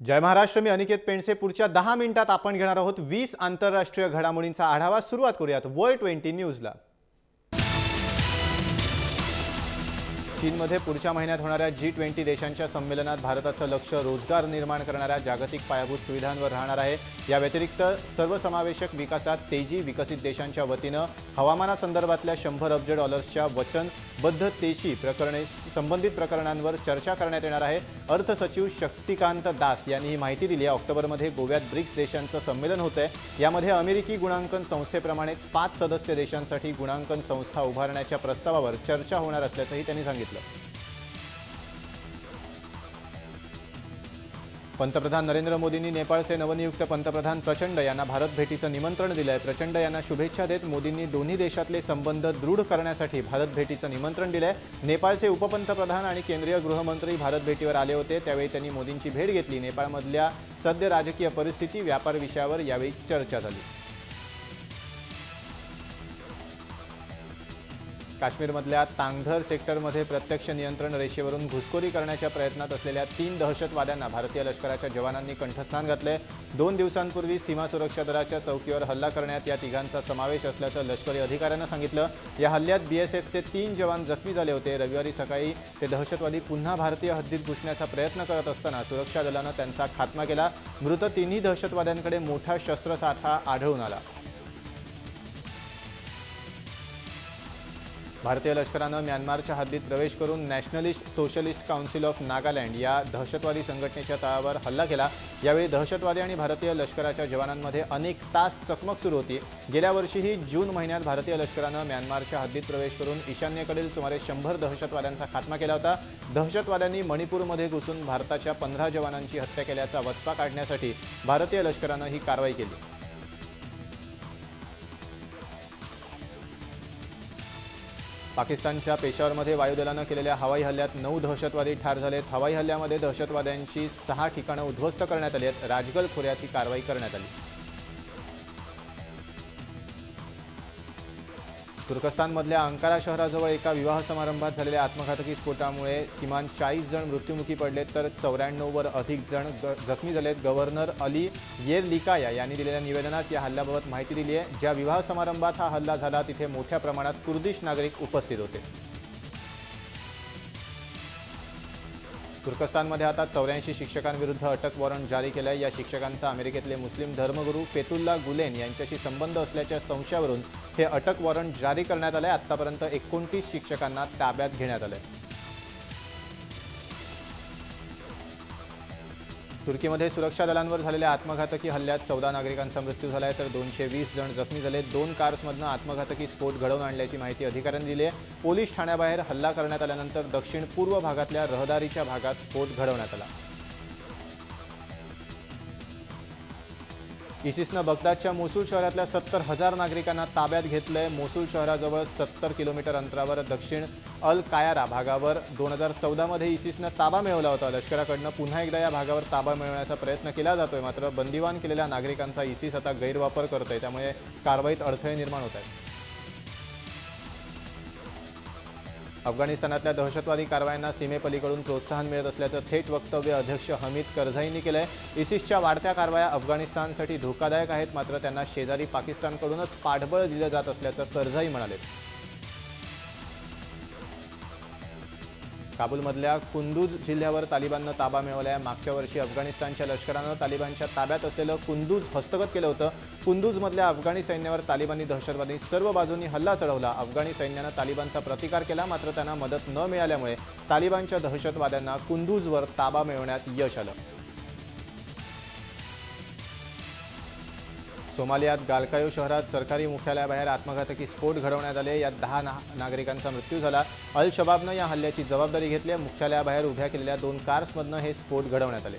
जय महाराष्ट्र. मी अनिकेत पेंडसे. पुढच्या 10 मिनिटात आपण घेणार आहोत 20 आंतरराष्ट्रीय घडामोडींचा आढावा. सुरुवात करूयात वर्ल्ड 20 न्यूजला. चीनमध्ये पुढच्या महिन्यात होणाऱ्या G20 देशांच्या संमेलनात भारताचं लक्ष रोजगार निर्माण करणाऱ्या जागतिक पायाभूत सुविधांवर राहणार आहे. या व्यतिरिक्त सर्वसमावेशक विकासात तेजी, विकसित देशांच्या वतीनं हवामानासंदर्भातल्या 100 अब्ज डॉलर्सच्या वचनबद्धतेशी संबंधित प्रकरणांवर चर्चा करण्यात येणार आहे. अर्थ सचिव शक्तिकांत दास यांनी ही माहिती दिली आहे. ऑक्टोबरमध्ये गोव्यात ब्रिक्स देशांचं संमेलन होतंय. यामध्ये अमेरिकी गुणांकन संस्थेप्रमाणेच 5 सदस्य देशांसाठी गुणांकन संस्था उभारण्याच्या प्रस्तावावर चर्चा होणार असल्याचंही त्यांनी सांगितलं. पंतप्रधान नरेंद्र मोदींनी नेपाळचे नवनियुक्त पंतप्रधान प्रचंड यांना भारत भेटीचं निमंत्रण दिलंय. प्रचंड यांना शुभेच्छा देत मोदींनी दोन्ही देशातले संबंध दृढ करण्यासाठी भारत भेटीचं निमंत्रण दिलंय. नेपाळचे उपपंतप्रधान आणि केंद्रीय गृहमंत्री भारत भेटीवर आले होते. त्यावेळी त्यांनी मोदींची भेट घेतली. नेपाळमधल्या सद्य राजकीय परिस्थिती, व्यापार विषयावर यावेळी चर्चा झाली. काश्मीरमधल्या तांगधर सेक्टरमध्ये प्रत्यक्ष नियंत्रण रेषेवरून घुसखोरी करण्याच्या प्रयत्नात असलेल्या 3 दहशतवाद्यांना भारतीय लष्कराच्या जवानांनी कंठस्नान घातले. 2 दिवसांपूर्वी सीमा सुरक्षा दलाच्या चौकीवर हल्ला करण्यात या तिघांचा समावेश असल्याचं लष्करी अधिकाऱ्यांना सांगितलं. या हल्ल्यात BSFचे 3 जवान जखमी झाले होते. रविवारी सकाळी ते दहशतवादी पुन्हा भारतीय हद्दीत घुसण्याचा प्रयत्न करत असताना सुरक्षा दलानं त्यांचा खात्मा केला. मृत 3ही दहशतवाद्यांकडे मोठा शस्त्रसाठा आढळून आला. भारतीय लष्करानं म्यानमारच्या हद्दीत प्रवेश करून nationalist socialist council of Nagaland या दहशतवादी संघटनेच्या तळावर हल्ला केला. यावेळी दहशतवादी आणि भारतीय लष्कराच्या जवानांमध्ये अनेक तास चकमक सुरू होती. गेल्या वर्षीही जून महिन्यात भारतीय लष्करानं म्यानमारच्या हद्दीत प्रवेश करून ईशान्येकडील सुमारे 100 दहशतवाद्यांचा खात्मा केला होता. दहशतवाद्यांनी मणिपूरमध्ये घुसून भारताच्या 15 जवानांची हत्या केल्याचा वचपा काढण्यासाठी भारतीय लष्करानं ही कारवाई केली. पाकिस्तानच्या पेशावरमध्ये वायुदलानं केलेल्या हवाई हल्ल्यात 9 दहशतवादी ठार झालेत. हवाई हल्ल्यामध्ये दहशतवाद्यांची 6 ठिकाणं उद्ध्वस्त करण्यात आली आहेत. राजगल खोऱ्यात ही कारवाई करण्यात आली. तुर्कस्तानमधल्या अंकारा शहराजवळ एका विवाह समारंभात झालेल्या आत्मघातकी स्फोटामुळे किमान 40 जण मृत्युमुखी पडलेत तर 94वर अधिक जण जखमी झालेत. गव्हर्नर अली येरलिकाया यांनी दिलेल्या निवेदनात या हल्ल्याबाबत माहिती दिली आहे. ज्या विवाह समारंभात हा हल्ला झाला तिथे मोठ्या प्रमाणात कुर्दिश नागरिक उपस्थित होते. तुर्कस्तानमध्ये आता 84 शिक्षकांविरुद्ध अटक वॉरंट जारी केलं आहे. या शिक्षकांचा अमेरिकेतले मुस्लिम धर्मगुरू फेतुल्ला गुलेन यांच्याशी संबंध असल्याच्या संशयावरून हे अटक वॉरंट जारी करण्यात आलं आहे. आतापर्यंत 29 शिक्षकांना ताब्यात घेण्यात आलं आहे. तुर्कीमध्ये सुरक्षा दलांवर झालेल्या आत्मघातकी हल्ल्यात 14 नागरिकांचा मृत्यू झाला आहे तर 220 जण जखमी झाले. 2 कार्समधनं आत्मघातकी स्फोट घडवून आणल्याची माहिती अधिकाऱ्यांनी दिली आहे. पोलीस ठाण्याबाहेर हल्ला करण्यात आल्यानंतर दक्षिण पूर्व भागातल्या रहदारीच्या भागात स्फोट घडवण्यात आला. इसिसनं बगदादच्या मोसूल शहरातल्या 70,000 नागरिकांना ताब्यात घेतलंय. मोसूल शहराजवळ 70 किलोमीटर अंतरावर दक्षिण अल कायारा भागावर 2014मध्ये इसिसनं ताबा मिळवला होता. लष्कराकडनं पुन्हा एकदा या भागावर ताबा मिळवण्याचा प्रयत्न केला जातोय. मात्र बंदिवान केलेल्या नागरिकांचा इसिस आता गैरवापर करतोय. त्यामुळे कारवाईत अडथळे निर्माण होत आहेत. अफगाणिस्तानातल्या दहशतवादी कारवायांना सीमेपलीकडून प्रोत्साहन मिळत असल्याचं थेट वक्तव्य अध्यक्ष हमीद करझाईंनी केलंय. इसिसच्या वाढत्या कारवाया अफगाणिस्तानसाठी धोकादायक आहेत. मात्र त्यांना शेजारी पाकिस्तानकडूनच पाठबळ दिलं जात असल्याचं करझाई म्हणाले. काबूलमधल्या कुंदूज जिल्ह्यावर तालिबाननं ताबा मिळवला आहे. मागच्या वर्षी अफगाणिस्तानच्या लष्करानं तालिबानच्या ताब्यात असलेलं कुंदूज हस्तगत केलं होतं. कुंदूजमधल्या अफगाणी सैन्यावर तालिबानी दहशतवादी सर्व बाजूंनी हल्ला चढवला. अफगाणी सैन्यानं तालिबानचा प्रतिकार केला. मात्र त्यांना मदत न मिळाल्यामुळे तालिबानच्या दहशतवाद्यांना कुंदूजवर ताबा मिळवण्यात यश आलं. सोमालियात गालकायो शहरात सरकारी मुख्यालयाबाहेर आत्मघातकी स्फोट घडवण्यात आले. यात 10 नागरिकांचा मृत्यू झाला. अल शबाबनं या हल्ल्याची जबाबदारी घेतली. मुख्यालयाबाहेर उभ्या केलेल्या 2 कार्समधनं हे स्फोट घडवण्यात आले.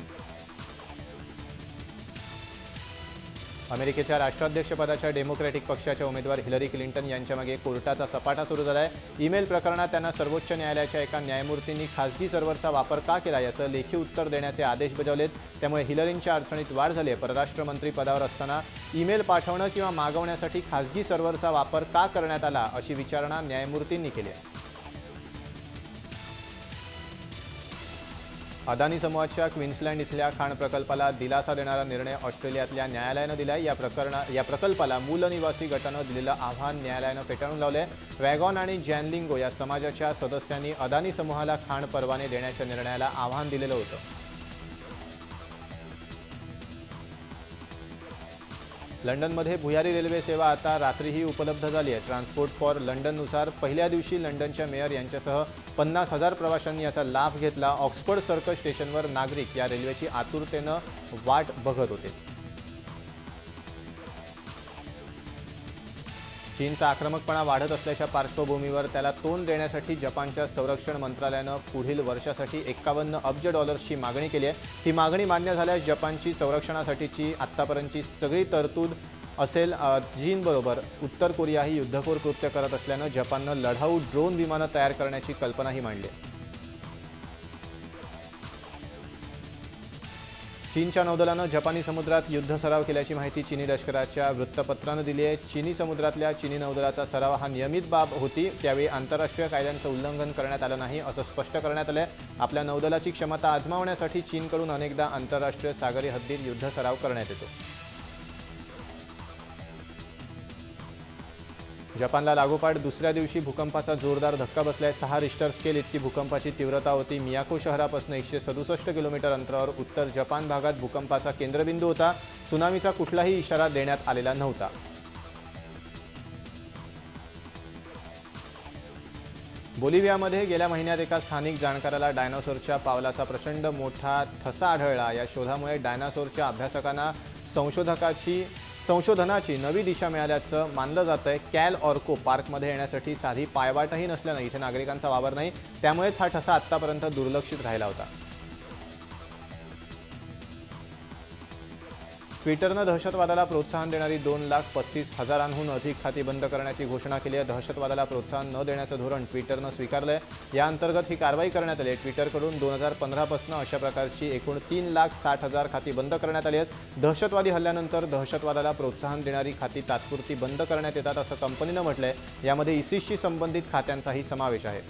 अमेरिकेच्या राष्ट्राध्यक्षपदाच्या डेमोक्रॅटिक पक्षाच्या उमेदवार हिलरी क्लिंटन यांच्यामागे कोर्टाचा सपाटा सुरू झाला आहे. ईमेल प्रकरणात त्यांना सर्वोच्च न्यायालयाच्या एका न्यायमूर्तींनी खासगी सर्व्हरचा वापर का केला याचं लेखी उत्तर देण्याचे आदेश बजावलेत. त्यामुळे हिलरींच्या अडचणीत वाढ झाली आहे. परराष्ट्र मंत्री पदावर असताना ईमेल पाठवणं किंवा मागवण्यासाठी खासगी सर्व्हरचा वापर का करण्यात आला अशी विचारणा न्यायमूर्तींनी केली आहे. अदानी समूहाच्या क्वीन्सलँड इथल्या खाण प्रकल्पाला दिलासा देणारा निर्णय ऑस्ट्रेलियातल्या न्यायालयानं दिलाय। या प्रकल्पाला मूल निवासी गटानं दिलेलं आव्हान न्यायालयानं फेटाळून लावलंय। वॅगॉन आणि जॅनलिंगो या समाजाच्या सदस्यांनी अदानी समूहाला खाण परवाने देण्याच्या निर्णयाला आव्हान दिलेलं होतं। लंडनमध्ये भुयारी रेल्वे सेवा आता रात्रीही उपलब्ध झाली आहे। ट्रान्सपोर्ट फॉर लंडननुसार पहिल्या दिवशी लंडनच्या मेयर यांच्यासह 50,000 प्रवाशांनी याचा लाभ घेतला। ऑक्सफर्ड सर्कस स्टेशनवर नागरिक या रेल्वेची आतुरतेनं वाट बघत होते। चीनचा आक्रमकपणा वाढत असल्याच्या पार्श्वभूमीवर त्याला तोंड देण्यासाठी जपानच्या संरक्षण मंत्रालयानं पुढील वर्षासाठी 51 अब्ज डॉलर्सची मागणी केली आहे। ही मागणी मान्य झाल्यास जपानची संरक्षणासाठीची आत्तापर्यंतची सगळी तरतूद असेल। चीनबरोबर उत्तर कोरियाही युद्धखोर कृत्य करत असल्यानं जपाननं लढाऊ ड्रोन विमानं तयार करण्याची कल्पनाही मांडली आहे। चीनच्या नौदलानं जपानी समुद्रात युद्ध सराव केल्याची माहिती चीनी लष्कराच्या वृत्तपत्रानं दिली आहे। चीनी समुद्रातल्या चीनी नौदलाचा सराव हा नियमित बाब होती, त्यावेळी आंतरराष्ट्रीय कायद्यांचं उल्लंघन करण्यात आलं नाही असं स्पष्ट करण्यात आलंय। आपल्या नौदलाची क्षमता आजमावण्यासाठी चीनकडून अनेकदा आंतरराष्ट्रीय सागरी हद्दीत युद्ध सराव करण्यात येतो। जपानला लागोपाठ दुसऱ्या दिवशी भूकंपाचा जोरदार धक्का बसलाय। 6 रिश्टर स्केल इतकी भूकंपाची तीव्रता होती। मियाको शहरापासून 167 किलोमीटर अंतरावर उत्तर जपान भागात भूकंपाचा केंद्रबिंदू होता। त्सुनामीचा कुठलाही इशारा देण्यात आलेला नव्हता। बोलिव्हियामध्ये गेल्या महिन्यात एका स्थानिक जाणकाराला डायनासोरच्या पावलाचा प्रचंड मोठा ठसा आढळला। या शोधामुळे डायनासोरच्या अभ्यासकांना संशोधनाची नवी दिशा मिळाल्याचं मानलं जातंय। कॅल ऑर्को पार्कमध्ये येण्यासाठी साधी पायवाटही नसल्यानं इथे नागरिकांचा वावर नाही, त्यामुळेच हा ठसा आत्तापर्यंत दुर्लक्षित राहिला होता। ट्विटरनं दहशतवादाला प्रोत्साहन देणारी 2,35,000हून अधिक खाती बंद करण्याची घोषणा केली आहे। दहशतवादाला प्रोत्साहन न देण्याचं धोरण ट्विटरनं स्वीकारलंय। या अंतर्गत ही कारवाई करण्यात आली आहे। ट्विटरकडून 2015 पासून अशा प्रकारची एकूण 3,60,000 खाती बंद करण्यात आली आहेत। दहशतवादी हल्ल्यानंतर दहशतवादाला प्रोत्साहन देणारी खाती तात्पुरती बंद करण्यात येतात असं कंपनीनं म्हटलंय। यामध्ये इसिसशी संबंधित खात्यांचाही समावेश आहे।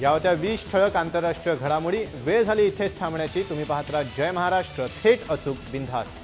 या होत्या 20 ठळक आंतरराष्ट्रीय घडामोडी। वेळ झाली इथेच थांबण्याची। तुम्ही पाहत राहा जय महाराष्ट्र, थेट अचूक बिनधास्त।